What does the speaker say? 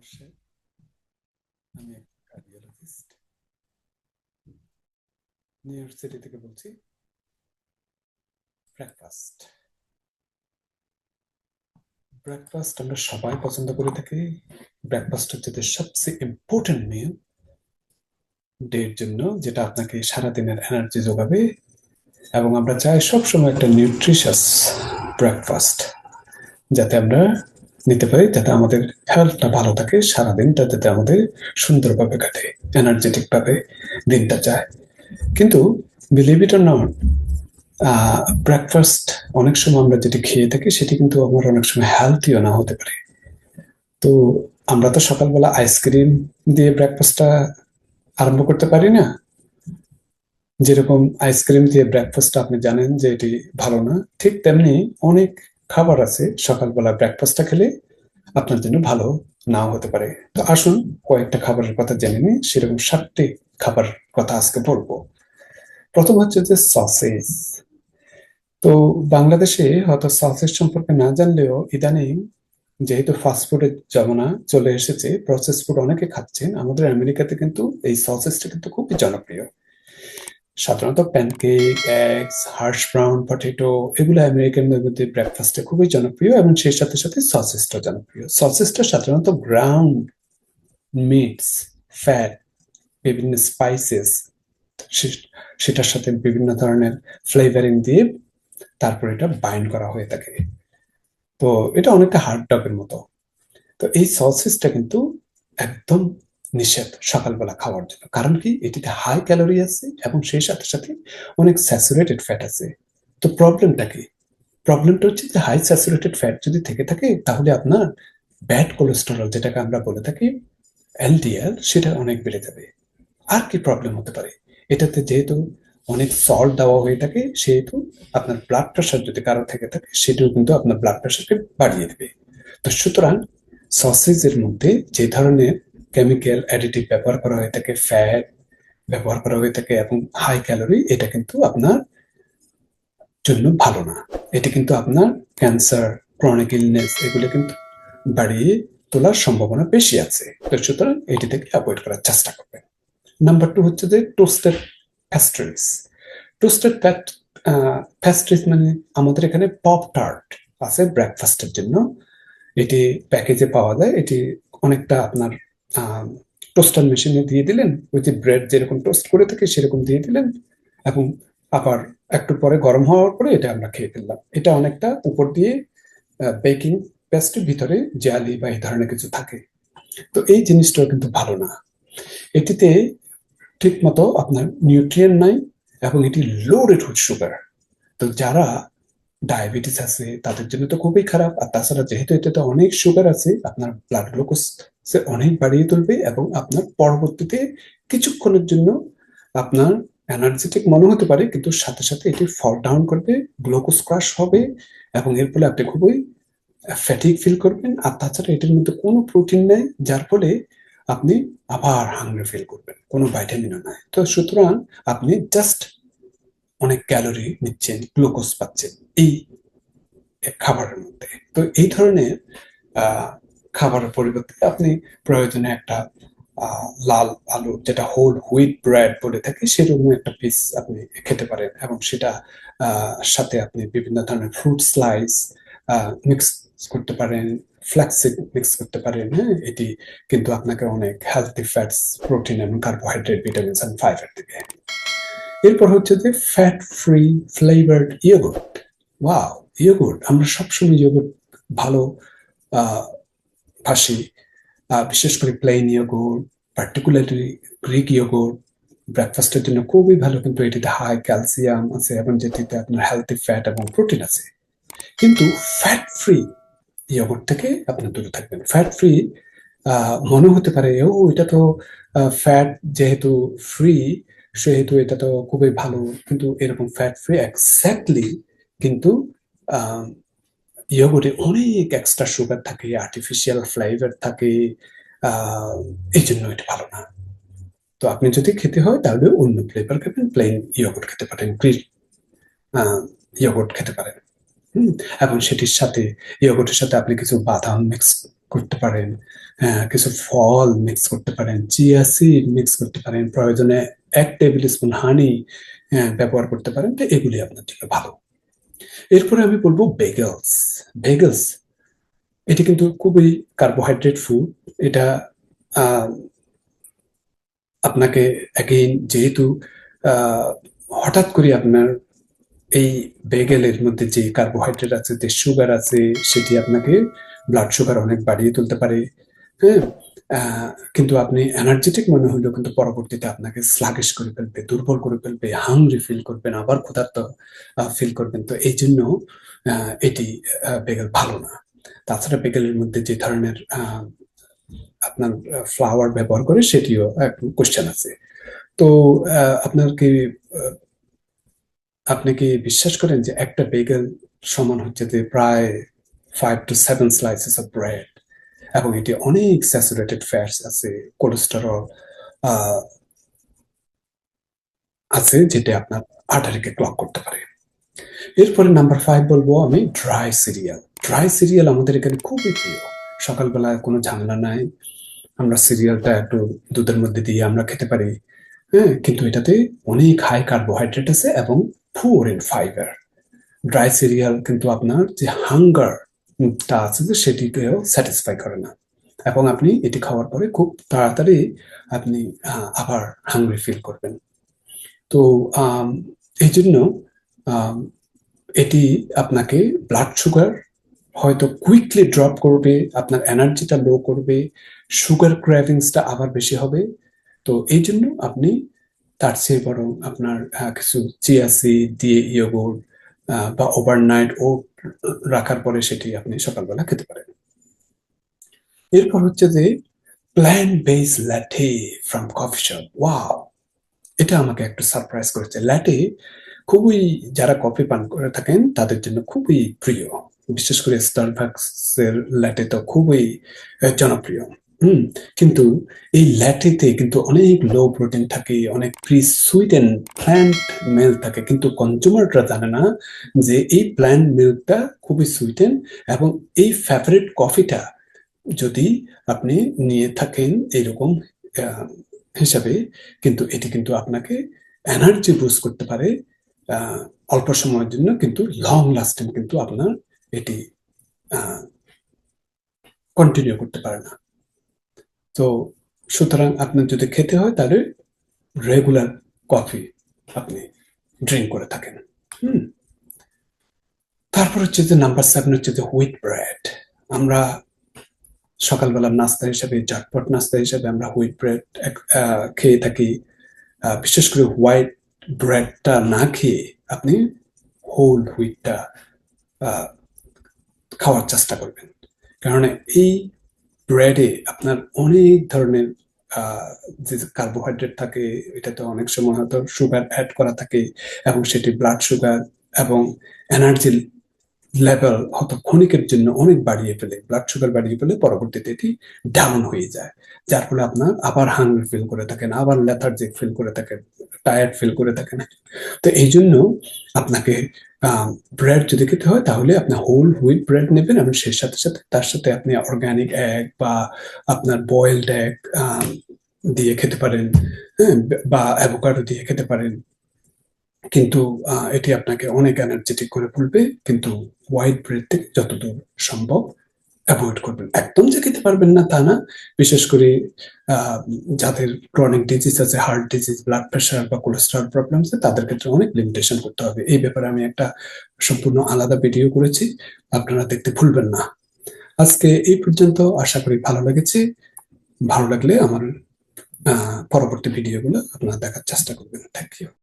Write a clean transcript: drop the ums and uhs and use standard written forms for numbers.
নমস্কার। আমি এক কার্ডিওলজিস্ট, নিউ ইয়র্ক সিটি থেকে বলছি। ব্রেকফাস্ট ব্রেকফাস্ট আমরা সবাই পছন্দ করে থাকি। ব্রেকফাস্ট হচ্ছে সবচেয়ে ইম্পর্টেন্ট মিল ডের জন্য, যেটা আপনাকে সারাদিনের এনার্জি যোগাবে। এবং আমরা চাই সবসময় একটা নিউট্রিশাস ব্রেকফাস্ট যাতে আমরা নিতে পারি, যাতে আমাদের হেলথটা ভালো থাকে, সারাদিনটা যাতে আমাদের সুন্দরভাবে কাটে, এনার্জেটিক ভাবে দিনটা যায়। কিন্তু believe it or not, breakfast অনেক সময় আমরা যেটি খেয়ে থাকি সেটি কিন্তু আমার অনেক সময় হেলথিও না হতে পারে। তো আমরা তো সকালবেলা আইসক্রিম দিয়ে ব্রেকফাস্টটা আরম্ভ করতে পারি না। যেরকম আইসক্রিম দিয়ে ব্রেকফাস্ট আপনি জানেন যে এটি ভালো না, ঠিক তেমনি অনেক খাবার আছে সকালবেলা ব্রেকফাস্টটা খেলে আপনার জন্য ভালো নাও হতে পারে। তো আসুন কয়েকটা খাবারের কথা জেনে নিই। সেরকম 7টি খাবার কথা আজকে বলবো। প্রথম হচ্ছে যে সসেজ। তো বাংলাদেশে হয়তো সসেজ সম্পর্কে না জানলেও ইদানিং যেহেতু ফাস্টফুডের জমানা চলে এসেছে, প্রসেস ফুড অনেকে খাচ্ছেন। আমাদের আমেরিকাতে কিন্তু এই সসেজটা কিন্তু খুবই জনপ্রিয়। সাধারণত pancake, eggs, hash brown potato, এগুলো আমেরিকানদের মধ্যে ব্রেকফাস্টে খুবই জনপ্রিয়, এবং সেই সাথে সাথে সসেজটা জনপ্রিয়। সসেজটা সাধারণত গ্রাউন্ড মিটস, ফ্যাট, বিভিন্ন স্পাইসেস, সেটার সাথে বিভিন্ন ধরনের ফ্লেভারিং দিয়ে তারপর এটা বাইন্ড করা হয়ে থাকে। তো এটা অনেকটা হার্ড ডগের মতো। তো এই সসেসটা কিন্তু একদম নিষেধ সকালবেলা খাওয়ার জন্য। কারণ কি, এটিতে হাই ক্যালোরি আছে এবং সেই সাথে সাথে অনেক স্যাচুরেটেড ফ্যাট আছে। তো প্রবলেমটা কি? প্রবলেমটা হচ্ছে যে হাই স্যাচুরেটেড ফ্যাট যদি থেকে থাকে তাহলে আপনার ব্যাড কোলেস্টেরল, যেটাকে আমরা বলে থাকি এলডিএল, সেটা অনেক বেড়ে যাবে। আর কি প্রবলেম হতে পারে? এটাতে যেহেতু অনেক সল্ট দেওয়া হয়ে থাকে, সেহেতু আপনার ব্লাড প্রেশার যদি কারো থেকে থাকে সেটাও কিন্তু আপনার ব্লাড প্রেশারকে বাড়িয়ে দেবে। তো সুতরাং সসেজের মধ্যে যে ধরনের কেমিক্যাল অ্যাডিটিভ ব্যবহার করা হয়ে থাকে, ফ্যাট ব্যবহার করা হয়ে থাকে এবং হাই ক্যালোরি, এটা কিন্তু আপনার জন্য ভালো না। এটি কিন্তু আপনার ক্যান্সার, ক্রনিক ইলনেস, এগুলো কিন্তু বাড়িয়ে তোলার সম্ভাবনা বেশি আছে। তো সুতরাং এটি থেকে অ্যাভয়েড করার চেষ্টা করবেন। নাম্বার 2 হচ্ছে যে টোস্টেড প্যাস্ট্রিজ। টোস্টেড প্যাস্ট্রিজ মানে আমাদের এখানে পপ টার্ট আছে ব্রেকফাস্টের জন্য। এটি প্যাকেজে পাওয়া যায়। এটি অনেকটা আপনার টোস্টার মেশিনে দিয়ে দিলেন, ওই যে ব্রেড যেরকম টোস্ট করে থাকে সেরকম দিয়ে দিলেন, এবং আবার একটু পরে গরম হওয়ার পরে এটা আমরা খেয়ে ফেললাম। এটা অনেকটা উপর দিয়ে বেকিং পেস্টের ভিতরে জালি বা এই ধরনের কিছু থাকে। তো এই জিনিসটাও কিন্তু ভালো না। এটিতে ঠিক মতো আপনার নিউট্রিয়েন্ট নাই, এবং এটি লোডেড উইথ সুগার। তো যারা ডায়াবেটিস আছে তাদের জন্য তো খুবই খারাপ। আর তাছাড়া যেহেতু এটাতে অনেক সুগার আছে, আপনার ব্লাড গ্লুকোজ অনেক বাড়িয়ে তুলবে, এবং আপনার পরবর্তীতে কিছুক্ষণের জন্য আপনার এনার্জেটিক মনে হতে পারে, কিন্তু সাথে সাথে এটি ফল ডাউন করবে, গ্লুকোজ ক্রাশ হবে, এবং এর ফলে আপনি খুবই ফ্যাটিক ফিল করবেন। আর তাছাড়া এটির মধ্যে কোনো প্রোটিন নেই, যার ফলে আপনি আবার হাংরি ফিল করবেন, কোনো ভাইটামিনও নাই। তো সুতরাং আপনি জাস্ট অনেক ক্যালোরি নিচ্ছেন, গ্লুকোজ পাচ্ছেন এই খাবারের মধ্যে। তো এই ধরনের আহ, খাবারের পরিবর্তে আপনি প্রয়োজনে একটা লাল আলু, যেটা হোল হুইট ব্রেড বলে থাকে, সেরকম একটা পিস আপনি খেতে পারেন, এবং সেটা সাথে আপনি বিভিন্ন ধরনের ফ্রুট স্লাইস মিক্স করতে পারেন, ফ্ল্যাক্সিড মিক্স করতে পারেন। হ্যাঁ, এটি কিন্তু আপনাকে অনেক হেলথি ফ্যাটস, প্রোটিন এবং কার্বোহাইড্রেট, ভিটামিনস এন্ড ফাইবার দিবে। এরপর হচ্ছে যে ফ্যাট ফ্রি ফ্লেভার্ড ইয়োগurt। ওয়াও, ইয়োগurt আমরা সবসময় ইয়োগurt ভালো আহ ভাসি। বিশেষ করে প্লেন ইয়োগurt, পার্টিকুলারলি গ্রিক ইয়োগurt ব্রেকফাস্টের জন্য খুবই ভালো, কিন্তু এটিতে হাই ক্যালসিয়াম আছে এবং যেটিতে আপনার হেলথি ফ্যাট এবং প্রোটিন আছে। কিন্তু ফ্যাট ফ্রি ইয়োগurt থেকে আপনি দূরে থাকবেন। ফ্যাট ফ্রি মনে হতে পারে, ও এটা তো ফ্যাট যেহেতু ফ্রি সেহেতু এটা তো খুবই ভালো, কিন্তু এরকম ফ্যাট ফ্রি এক্স্যাক্টলি, কিন্তু ইয়োগর্টে অনেক এক্সট্রা সুগার থাকে, আর্টিফিশিয়াল ফ্লেভার থাকে। আহ, এই জন্য এটা ভালো না। তো আপনি যদি খেতে হয় তাহলে অন্য ফ্লেভার খাবেন, প্লেন ইয়োগর্ট খেতে পারেন, গ্রিক ইয়োগর্ট খেতে পারেন। হুম, এবং সেটির সাথে ইয়োগর্টের সাথে আপনি কিছু বাদাম মিক্স করতে পারেন, কিছু ফল মিক্স করতে পারেন, চিয়া সিড মিক্স করতে পারেন, প্রয়োজনে 1 টেবিল স্পুন হানি ব্যবহার করতে পারেন। তো এগুলি আপনার জন্য ভালো। এরপরে আমি বলবো বেগেলস। বেগেলস এটি কিন্তু খুবই কার্বোহাইড্রেট ফুড। এটা আহ, আপনাকে অ্যাগেইন যেহেতু আহ, হঠাৎ করে আপনার এই বেগেলের মধ্যে যে কার্বোহাইড্রেট আছে, যে সুগার আছে, সেটি আপনাকে ব্লাড সুগার অনেক বাড়িয়ে তুলতে পারে। হ্যাঁ, কিন্তু আপনি এনার্জেটিক মনে হলেও কিন্তু পরবর্তীতে আপনাকে স্লাগিশ করে ফেলবে, দুর্বল করে ফেলবে, হাংরি ফিল করবেন, আবার ক্ষুধার্ত ফিল করবেন। তো এই জন্য এটি বেগেল ভালো না। তাছাড়া বেগেলের মধ্যে যে ধরনের আপনার ফ্লাওয়ার ব্যবহার করে সেটিও একটু কোশ্চেন আছে। তো আপনার কি আপনি কি বিশ্বাস করেন যে একটা বেগেল সমান হচ্ছে যে প্রায় 5 to 7 slices অফ ব্রেড, এবং এটি অনেক স্যাচুরেটেড ফ্যাটস আছে, কোলেস্টেরল আছে, যেটা আপনার আর্টারিকে ক্লগ করতে পারে। এরপরে নাম্বার 5 বলবো আমি ড্রাই সিরিয়াল। ড্রাই সিরিয়াল আমাদের এখানে খুবই প্রিয়। সকালবেলায় কোনো ঝামেলা নাই, আমরা সিরিয়ালটা একটু দুধের মধ্যে দিয়ে আমরা খেতে পারি। হ্যাঁ, কিন্তু এটাতে অনেক হাই কার্বোহাইড্রেট আছে এবং poor in fibre. Dry serial কিন্তু আপনার যে হাঙ্গারটা আছে যে সেটিকেও স্যাটিসফাই করে না, এবং আপনি এটি খাওয়ার পরে খুব তাড়াতাড়ি আপনি আবার হাংরি ফিল করবেন। তো এই জন্য আম, এটি আপনাকে ব্লাড সুগার হয়তো কুইকলি ড্রপ করবে, আপনার এনার্জিটা লো করবে, সুগার ক্র্যাভিংসটা আবার বেশি হবে। তো এই জন্য আপনি তার চেয়ে বরং আপনার কিছু চিয়া সিড দিয়ে ইয়োগurt বা ওভারনাইট ওট রাখার পরে সেটি আপনি সকালবেলা খেতে পারেন। এরপর হচ্ছে যে plant base latte from coffee shop. Wow, এটা আমাকে একটু সারপ্রাইজ করেছে। ল্যাটে খুবই, যারা কফি পান করে থাকেন তাদের জন্য খুবই প্রিয়। বিশেষ করে স্টারবাকস এর ল্যাটে তো খুবই জনপ্রিয়। হুম, কিন্তু এই ল্যাটেতে কিন্তু অনেক লো প্রোটিন থাকে, অনেক প্রি সুইটেন প্ল্যান্ট মিল্ক থাকে, কিন্তু কনজিউমাররা জানে না যে এই প্ল্যান্ট মিল্কটা খুবই সুইটেন। এবং এই ফেভারিট কফিটা যদি আপনি নিয়ে থাকেন এরকম আহ, হিসাবে, কিন্তু এটি কিন্তু আপনাকে এনার্জি বুস্ট করতে পারে আহ, অল্প সময়ের জন্য, কিন্তু লং লাস্টিং কিন্তু আপনার এটি কন্টিনিউ করতে পারে না। তো সুতরাং আপনার যদি খেতে হয় তাহলে রেগুলার কফি আপনি ড্রিঙ্ক করে থাকেন। হুম, তারপর হচ্ছে যে নাম্বার 7 হচ্ছে যে হুইট ব্রেড। আমরা সকালবেলার নাস্তা হিসেবে, ঝটপট নাস্তা হিসেবে আমরা হুইট ব্রেড খেয়ে থাকি। বিশেষ করে হোয়াইট ব্রেডটা না খেয়ে আপনি হোল হুইটটা খাওয়ার চেষ্টা করবেন। কারণ এই ব্রেডে আপনার অনেক ধরনের যে কার্বোহাইড্রেট থাকে, এটাতে অনেক সময় হয়তো সুগার অ্যাড করা থাকে, এবং সেটি ব্লাড সুগার এবং এনার্জি লেভেল হয়তো ক্ষণিকের জন্য অনেক বাড়িয়ে ফেলে, ব্লাড সুগার বাড়িয়ে ফেলে, পরবর্তীতে এটি ডাউন হয়ে যায়। যার ফলে আপনার আবার হাঙ্গার ফিল করে থাকেন, আবার লেথার্জিক ফিল করে থাকেন, টায়ার্ড ফিল করে থাকেন। তো এই জন্য আপনাকে ব্রেড যদি খেতে হয় তাহলে আপনি হোল হুইট ব্রেড নেবেন, এবং সেই সাথে সাথে তার সাথে আপনি অর্গানিক এগ বা আপনার বয়েলড এগ দিয়ে খেতে পারেন। হ্যাঁ, বা অ্যাভোকাডো দিয়ে খেতে পারেন। কিন্তু এটি আপনাকে অনেক এনার্জেটিক করে তুলবে, কিন্তু হোয়াইট ব্রেড থেকে যতদূর সম্ভব অ্যাভয়েড করবেন। একদম যে খেতে পারবেন না তা না। বিশেষ করে যাদের ক্রনিক ডিজিজ আছে, হার্ট ডিজিজ, ব্লাড প্রেশার বা কোলেস্ট্রল প্রবলেম আছে, তাদের ক্ষেত্রে অনেক লিমিটেশন করতে হবে। এই ব্যাপারে আমি একটা সম্পূর্ণ আলাদা ভিডিও করেছি, আপনারা দেখতে ভুলবেন না। আজকে এই পর্যন্ত, আশা করি ভালো লেগেছে। ভালো লাগলে আমার পরবর্তী ভিডিওগুলো আপনারা দেখার চেষ্টা করবেন। Thank you.